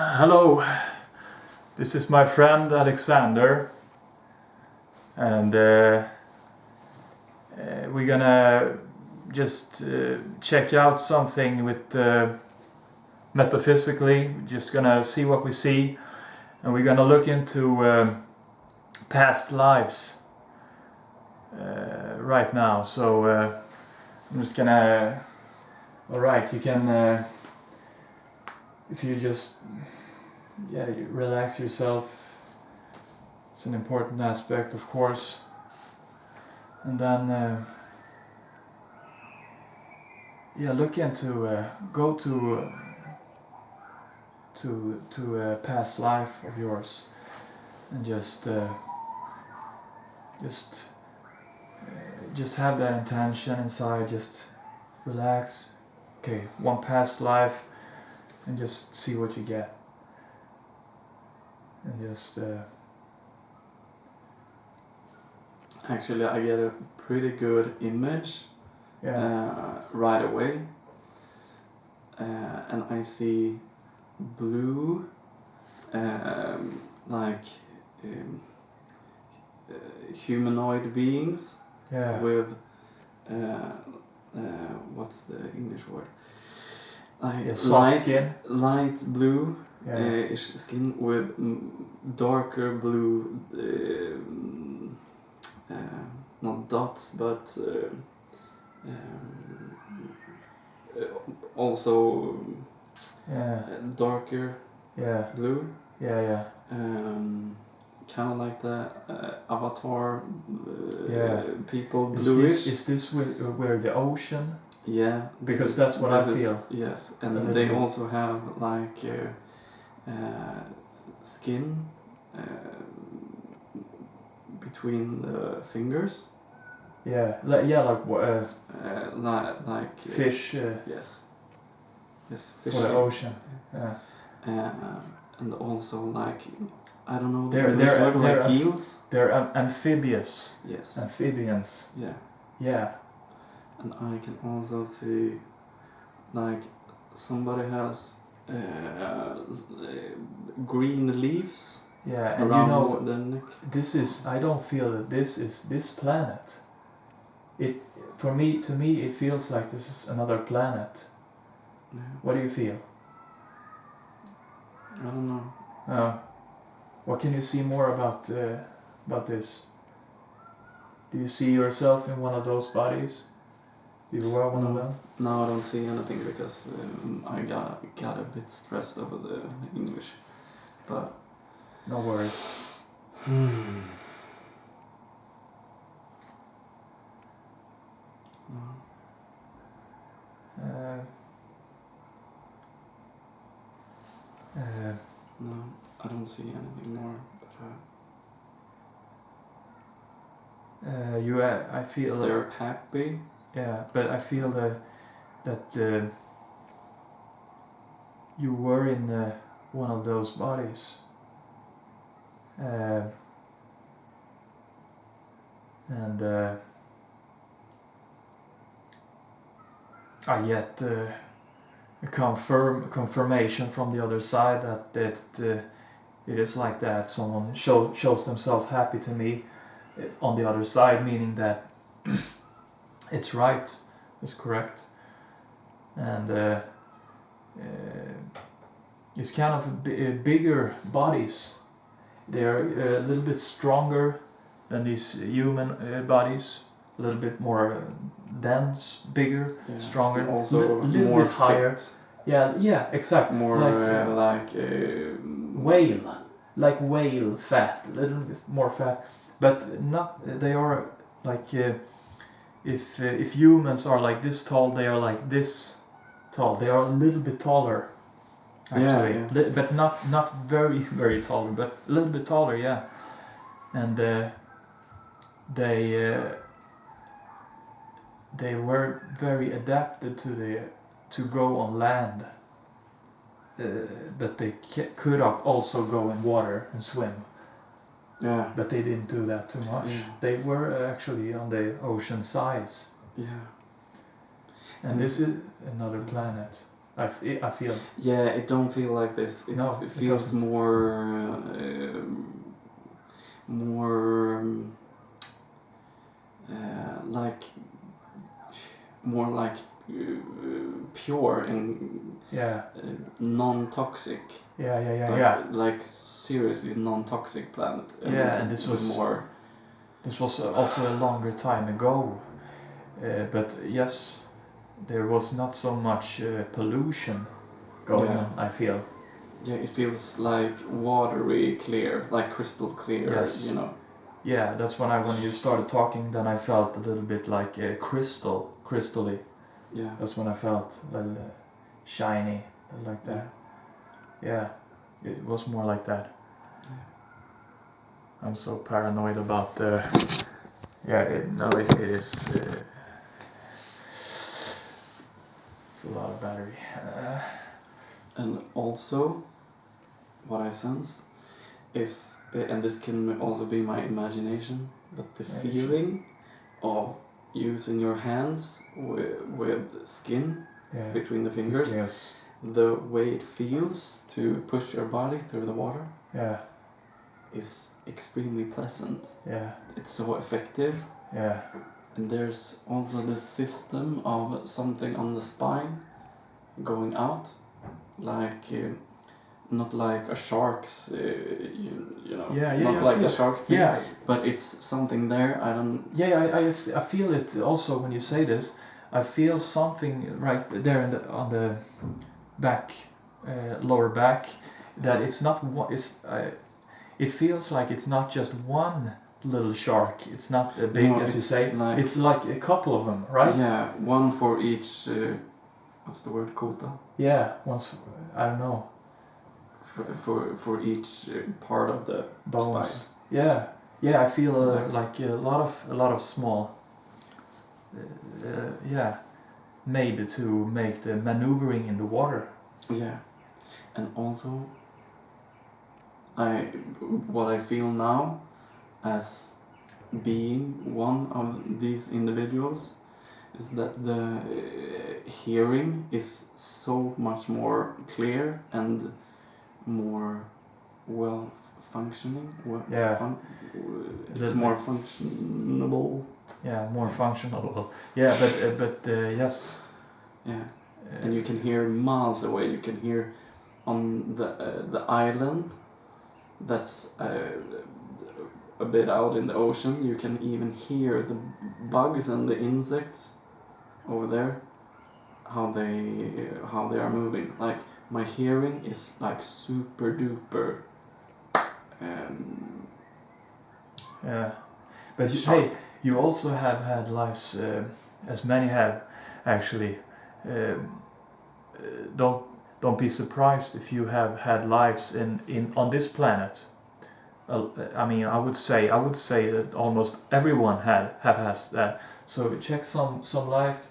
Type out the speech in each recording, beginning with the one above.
Hello, this is my friend Alexander, and we're gonna just check out something with metaphysically. We're just gonna see what we see, and we're gonna look into past lives right now. So I'm just gonna. All right, you can. If you just you relax yourself, it's an important aspect, of course. And then look into go to a past life of yours, and just have that intention inside. Just relax. Okay, one past life. And just see what you get. And just Actually, I get a pretty good image right away. And I see blue, humanoid beings with what's the English word? Light blue skin with darker blue, not dots, but also darker blue. Kind of like the Avatar people, bluish. Is this where the ocean? Yeah, because that's what I feel. Yes, and they also have like skin between the fingers. Like fish. Yes, fish. For the ocean. And also like I don't know. They're like eels. They're amphibious. Yes. Amphibians. Yeah. And I can also see, like, somebody has green leaves. Yeah, and around the neck. I don't feel that this is this planet. To me, it feels like this is another planet. Yeah. What do you feel? I don't know. What can you see more about this? Do you see yourself in one of those bodies? You were one of them? No, I don't see anything because I got a bit stressed over the English, but no worries. No, I don't see anything more. But I feel they're happy. Yeah, but I feel that you were in one of those bodies. And I get a confirmation from the other side that it is like that. Someone shows themselves happy to me on the other side, meaning that it's right, it's correct, and it's kind of bigger bodies. They're a little bit stronger than these human bodies, a little bit more dense, bigger, stronger, also little more bit higher. Fit. Yeah, exactly. More whale, like whale fat, a little bit more fat, but not. They are like if humans are like this tall, they are like this tall. They are a little bit taller, actually, but not very very taller, but a little bit taller, yeah. And they were very adapted to go on land, but they could also go in water and swim. Yeah. But they didn't do that too much. They were actually on the ocean sides. Yeah. And this is another planet. I feel. Yeah, it don't feel like this. No, it it feels doesn't. more like more like pure and Yeah. non-toxic. Yeah. Like seriously non-toxic planet. Yeah, and this with was more. This was also a longer time ago, but yes, there was not so much pollution going on. I feel. Yeah, it feels like watery clear, like crystal clear. Yes. You know. Yeah, that's when you started talking. Then I felt a little bit like crystally. Yeah. That's when I felt a little shiny, like that. Yeah, it was more like that. I'm so paranoid about the. Yeah, it is. It's a lot of battery. And also, what I sense is, and this can also be my imagination, but the feeling of using your hands with skin between the fingers, the way it feels to push your body through the water, is extremely pleasant. Yeah. It's so effective. Yeah. And there's also this system of something on the spine going out, like not like a shark's, you know, not like the shark thing, but it's something there. I don't. Yeah, I feel it also when you say this. I feel something right there on the back, lower back, that it's not one. It feels like it's not just one little shark. It's not big, as you say. It's like a couple of them, right? Yeah, one for each. What's the word? Quota. Yeah, I don't know. For each part of the bones. Spine. Yeah. I feel like a lot of small. Made to make the maneuvering in the water. Yeah, and also, what I feel now, as being one of these individuals, is that the hearing is so much more clear and more well functioning. It's more functionable. Yeah, more functional. Yeah, but yes. Yeah, and you can hear miles away. You can hear on the island that's a bit out in the ocean. You can even hear the bugs and the insects over there, how they are moving. Like, my hearing is like super duper. Yeah, but hey, you also have had lives, as many have, actually. Don't be surprised if you have had lives in on this planet. I mean, I would say that almost everyone has that. So check some life,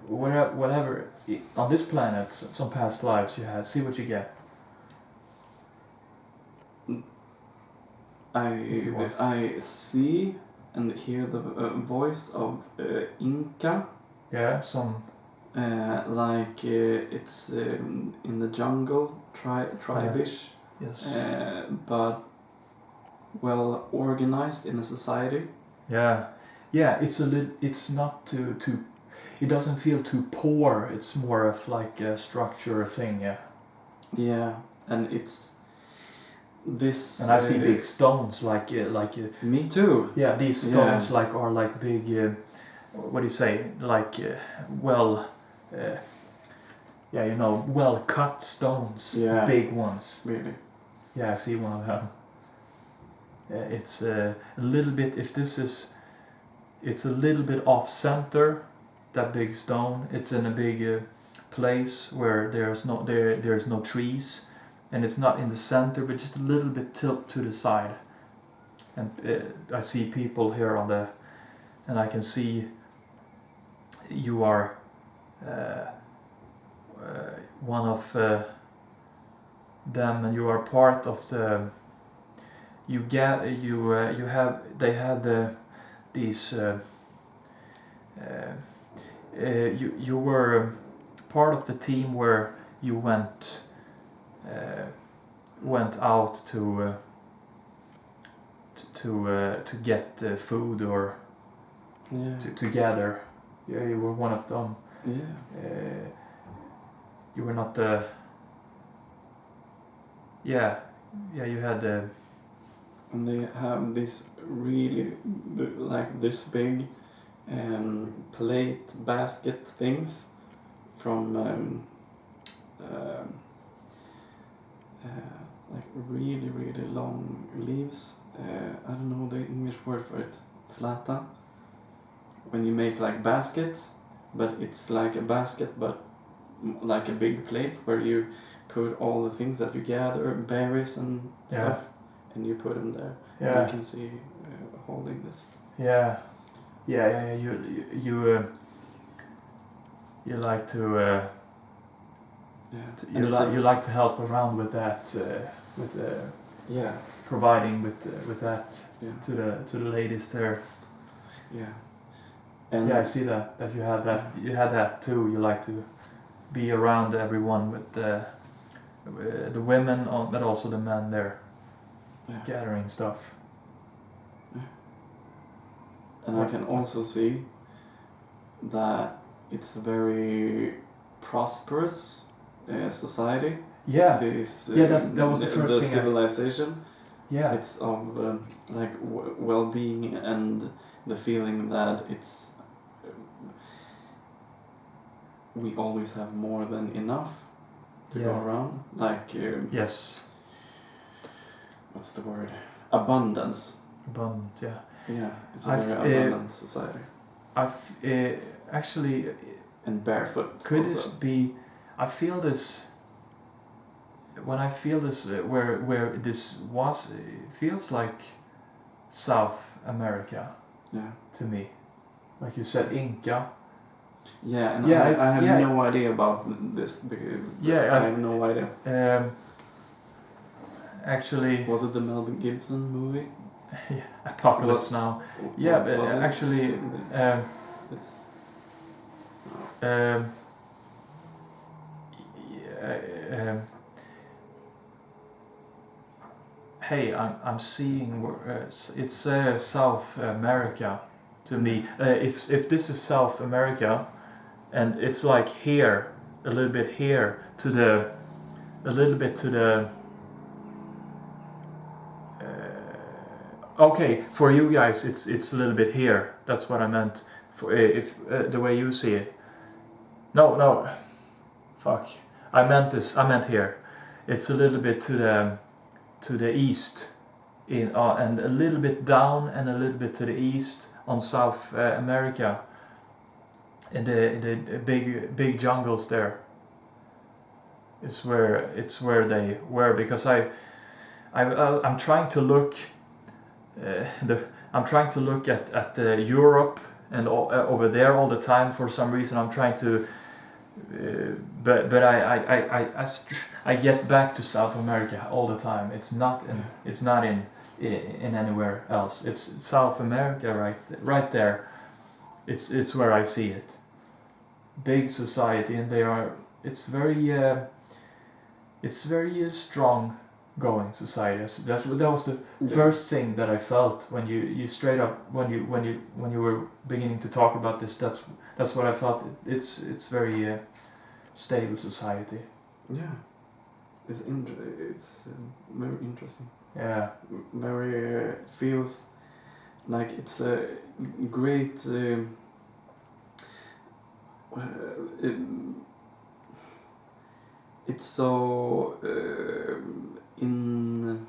whatever on this planet, some past lives you had. See what you get. I see and hear the voice of Inca. Yeah, some. Like it's in the jungle, tribe-ish. Yes. But well organized in a society. Yeah, it's not too. It doesn't feel too poor. It's more of like a structure thing. Yeah. Yeah, and it's this. And I see big stones like. Me too. Yeah, these stones are like big. What do you say? Like well cut stones. Yeah. Big ones. Really. Yeah, I see one of them. It's a little bit. It's a little bit off center. That big stone. It's in a big place where there's no trees, and it's not in the center, but just a little bit tilt to the side. And I see people here and I can see you are one of them, and you are part of the. They had these. You were part of the team where you went out to get food or to gather? Yeah, you were one of them. Yeah. You were not the. Yeah, you had. And they have this really like this big plate basket things from like really long leaves. I don't know the English word for it. Flata. When you make like baskets, but it's like a basket, but like a big plate where you put all the things that you gather, berries and stuff, and you put them there. Yeah. You can see holding this. Yeah. You like to. You like to help around with that, providing with that to the ladies there. Yeah. And I see that you had that. You had that too. You like to be around everyone with the women, but also the men there, gathering stuff. Yeah. And I can also see that it's a very prosperous society. Yeah. That was the first the thing. Civilization. Yeah. It's of like well-being and the feeling that it's we always have more than enough to go around. Like yes. What's the word? Abundance. Abundant. Yeah. Yeah, it's a very abundant society. Actually. And barefoot. Could also. this be? I feel this. When I feel this, where this was, it feels like South America. Yeah. To me, like you said, Inca. Yeah, and I have no idea about this. Because I have no idea. Actually. Was it the Mel Gibson movie? Yeah, Apocalypse Now. Yeah, but actually. It's. Hey, I'm seeing it's South America to me. If this is South America, and it's like here, a little bit here to the, a little bit to the. Okay, for you guys, it's a little bit here. That's what I meant. For if the way you see it. No, fuck. I meant here. It's a little bit to the east, and a little bit down, and a little bit to the east on South America. In the big jungles there. It's where they were, because I'm trying to look. I'm trying to look at Europe and over there all the time. For some reason, I'm trying to. But I get back to South America all the time. It's not in anywhere else. It's South America right there. It's where I see it. Big society, and it's very strong going society. That was the first thing that I felt when you straight up when you were beginning to talk about this. That's what I felt. It's very stable society. Yeah, it's very interesting. Yeah, very it feels like it's a great. It's so in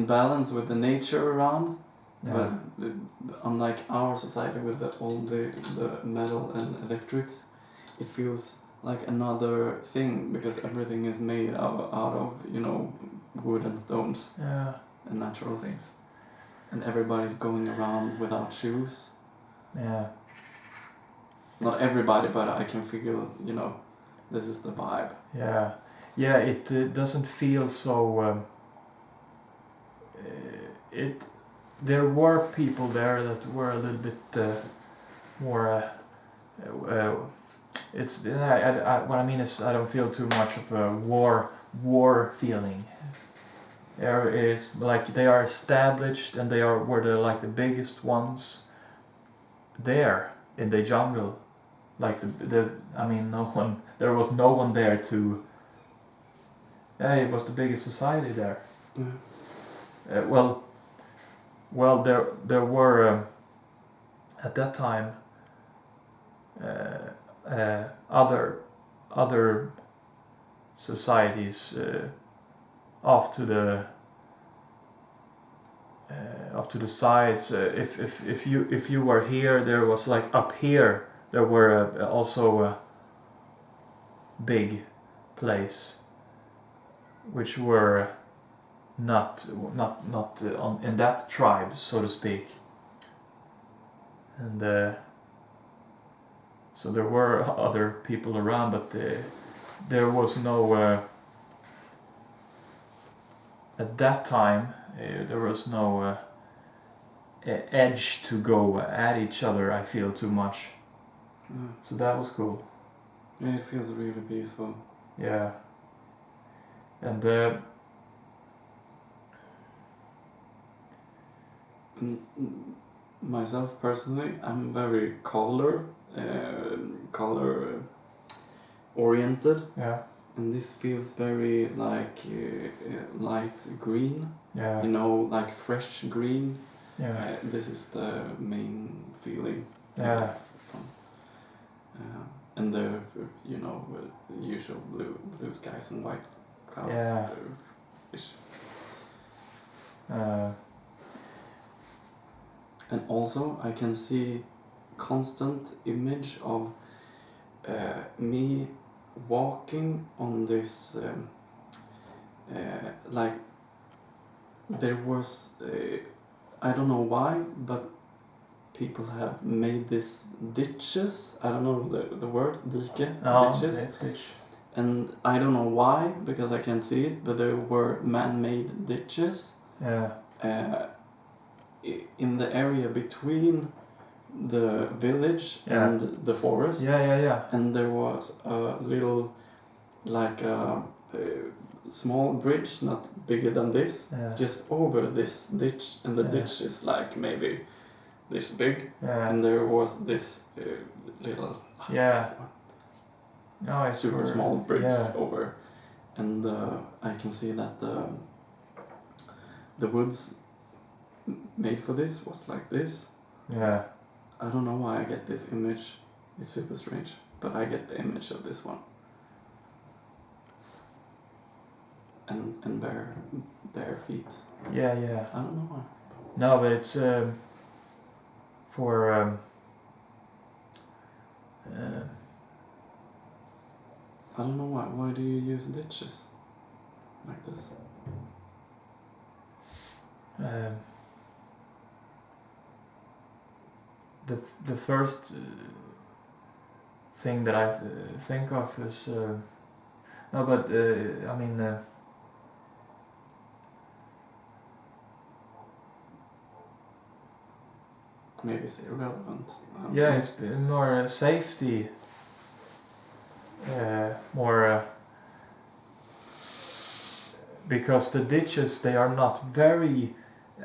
balance with the nature around. But unlike our society with all the metal and electrics, it feels like another thing, because everything is made out of wood and stones and natural things, and everybody's going around without shoes. Yeah. Not everybody, but I can feel this is the vibe. Yeah. It doesn't feel so. There were people there that were a little bit more it's what I mean is I don't feel too much of a war feeling. There is like they are established and they were the biggest ones there in the jungle. Like there was no one there to. Yeah, it was the biggest society there. Well, there were at that time other societies off to the sides. If you were here, there was like up here. There were also a big place, which were not on in that tribe, so to speak. And so there were other people around, but there was no at that time there was no edge to go at each other. I feel too much. So that was cool. Yeah, it feels really peaceful. Yeah. And myself personally, I'm very color oriented. Yeah. And this feels very like light green. Yeah. You know, like fresh green. Yeah. This is the main feeling. Yeah. And the usual blue skies and white clouds. Yeah. And also I can see constant image of me walking on this like there was I don't know why, but people have made this ditches. I don't know the word dike. Ditches. It's ditch. And I don't know why, because I can't see it, but there were man-made ditches. Yeah. In the area between the village and the forest. Yeah. And there was a little, like a small bridge, not bigger than this, just over this ditch, and the ditch is like maybe this big, and there was this little super small bridge over, and I can see that the woods made for this was like this. Yeah. I don't know why I get this image. It's super strange, but I get the image of this one. And bare feet. Yeah. I don't know why. No, but it's for I don't know why. Why do you use ditches like this? The first thing that I think of is no, but I mean. Maybe it's irrelevant. Yeah, it's more safety. More because the ditches, they are not very,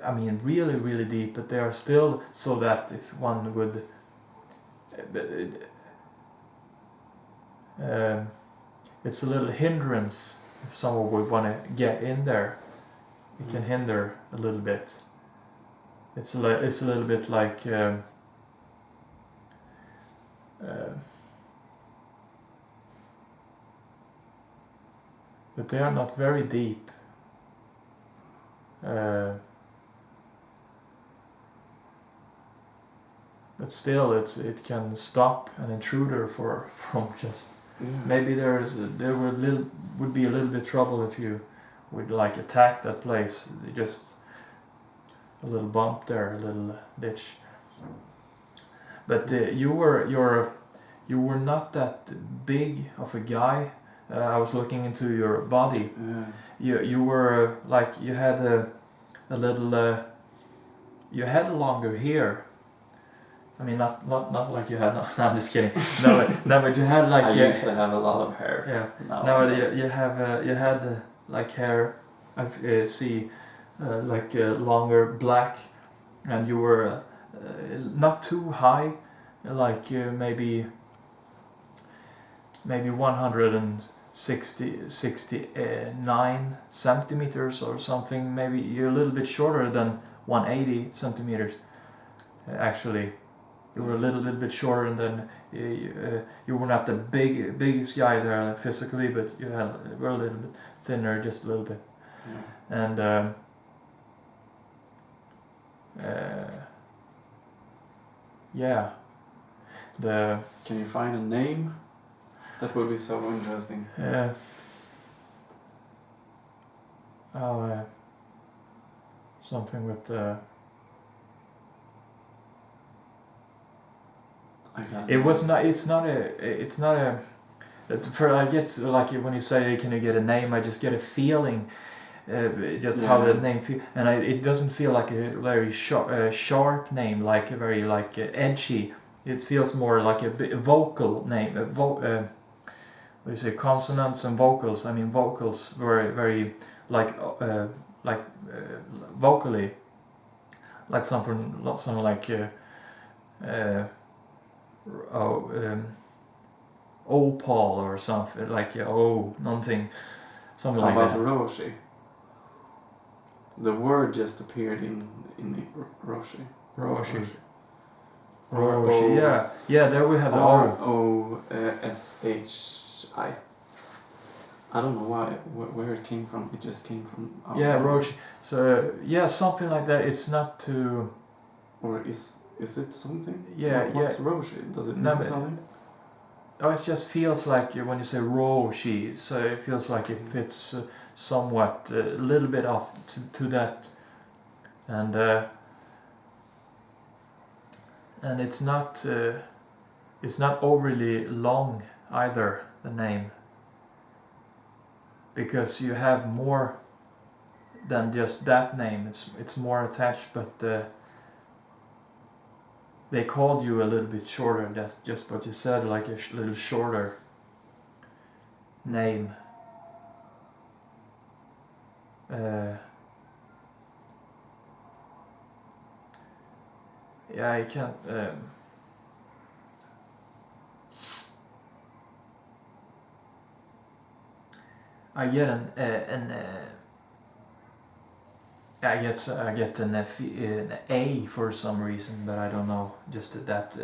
I mean, really deep, but they are still so that if one would it's a little hindrance if someone would want to get in there. It can hinder a little bit. It's a little bit like but they are not very deep. But still, it can stop an intruder from just. Maybe there would be a little bit trouble if you would like attack that place. Just a little bump there, a little ditch. But you were not that big of a guy. I was looking into your body. You were like you had a little you had longer hair. I mean, not like you had. No, I'm just kidding. No, but you had like. I used to have a lot of hair. Yeah. Now No, I don't. you had like hair. I see, like longer black, and you were not too high, like maybe 69 centimeters or something. Maybe you're a little bit shorter than 180 centimeters. Actually, you were a little bit shorter than you were not the biggest guy there physically, but you were a little bit thinner, just a little bit. Yeah. And yeah, Can you find a name? That would be so interesting. Something with it was not. It's not a. For I get like when you say can you get a name, I just get a feeling, just how the name feel, and it doesn't feel like a very sharp name, like a very like edgy. It feels more like a vocal name. What do you say? Consonants and vocals. I mean vocals very like vocally, like something like. Opal or something like something How like about that. Roshi? The word just appeared in Roshi. Roshi. Roshi. Yeah. There we have the Roshi. I don't know where it came from. It just came from. Roshi. So something like that. It's not too. Or is it something? Yeah. What's Roshi? Does it mean something? Oh, it just feels like when you say Roshi, so it feels like it fits somewhat a little bit off to that, and it's not overly long either, the name, because you have more than just that name. It's more attached, but they called you a little bit shorter. That's just what you said, like a little shorter name. I can't. I get I get an A for some reason, but I don't know. Just that.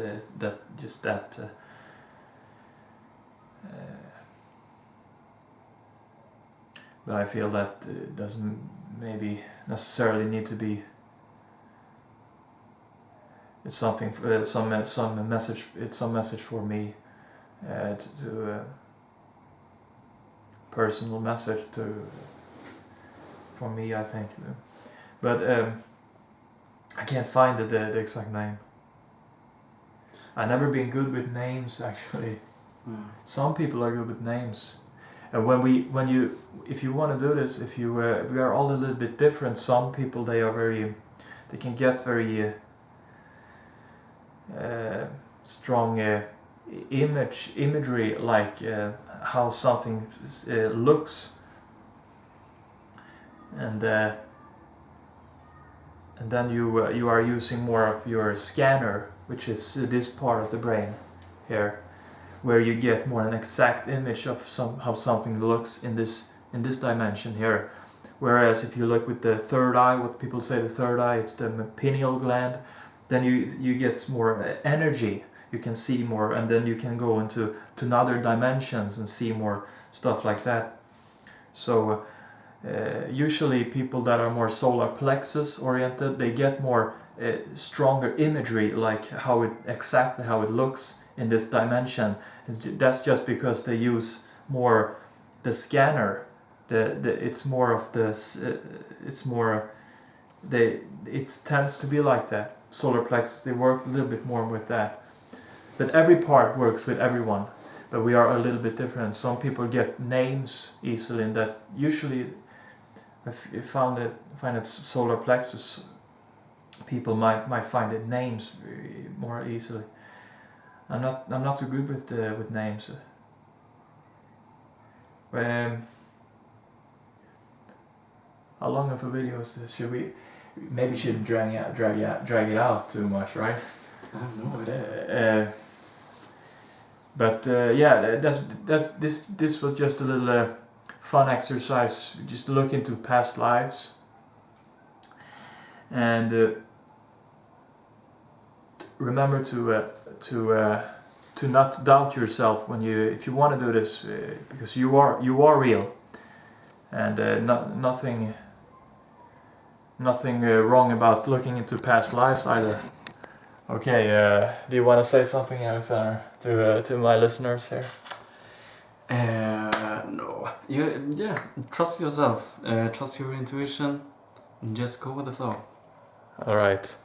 But I feel that doesn't maybe necessarily need to be. It's something some message. It's some message for me, to personal message for me, I think. But I can't find the exact name. I've never been good with names, actually. Some people are good with names, and if you want to do this, we are all a little bit different. Some people they can get very strong imagery, like how something looks, and then you are using more of your scanner, which is this part of the brain here, where you get more an exact image of how something looks in this dimension here. Whereas if you look with the third eye, what people say the third eye, it's the pineal gland, then you get more energy. You can see more, and then you can go into other dimensions and see more stuff like that. So usually people that are more solar plexus oriented, they get more stronger imagery, like exactly how it looks in this dimension. That's just because they use more the scanner. It's more of this. It tends to be like that. Solar plexus, they work a little bit more with that. But every part works with everyone. But we are a little bit different. Some people get names easily, and that usually I find that solar plexus people might find it names more easily. I'm not too good with names. How long of a video is this? Should we? Maybe shouldn't drag it out too much, right? I have no idea. But this was just a little fun exercise. Just look into past lives, and remember to not doubt yourself if you want to do this, because you are real, and nothing wrong about looking into past lives either. Okay, do you want to say something, Alexander, to my listeners here? No. Trust yourself. Trust your intuition. And just go with the flow. All right.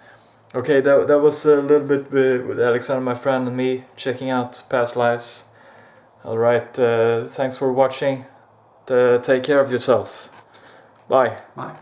Okay, that was a little bit with Alexander, my friend, and me checking out past lives. All right. Thanks for watching. Take care of yourself. Bye. Bye.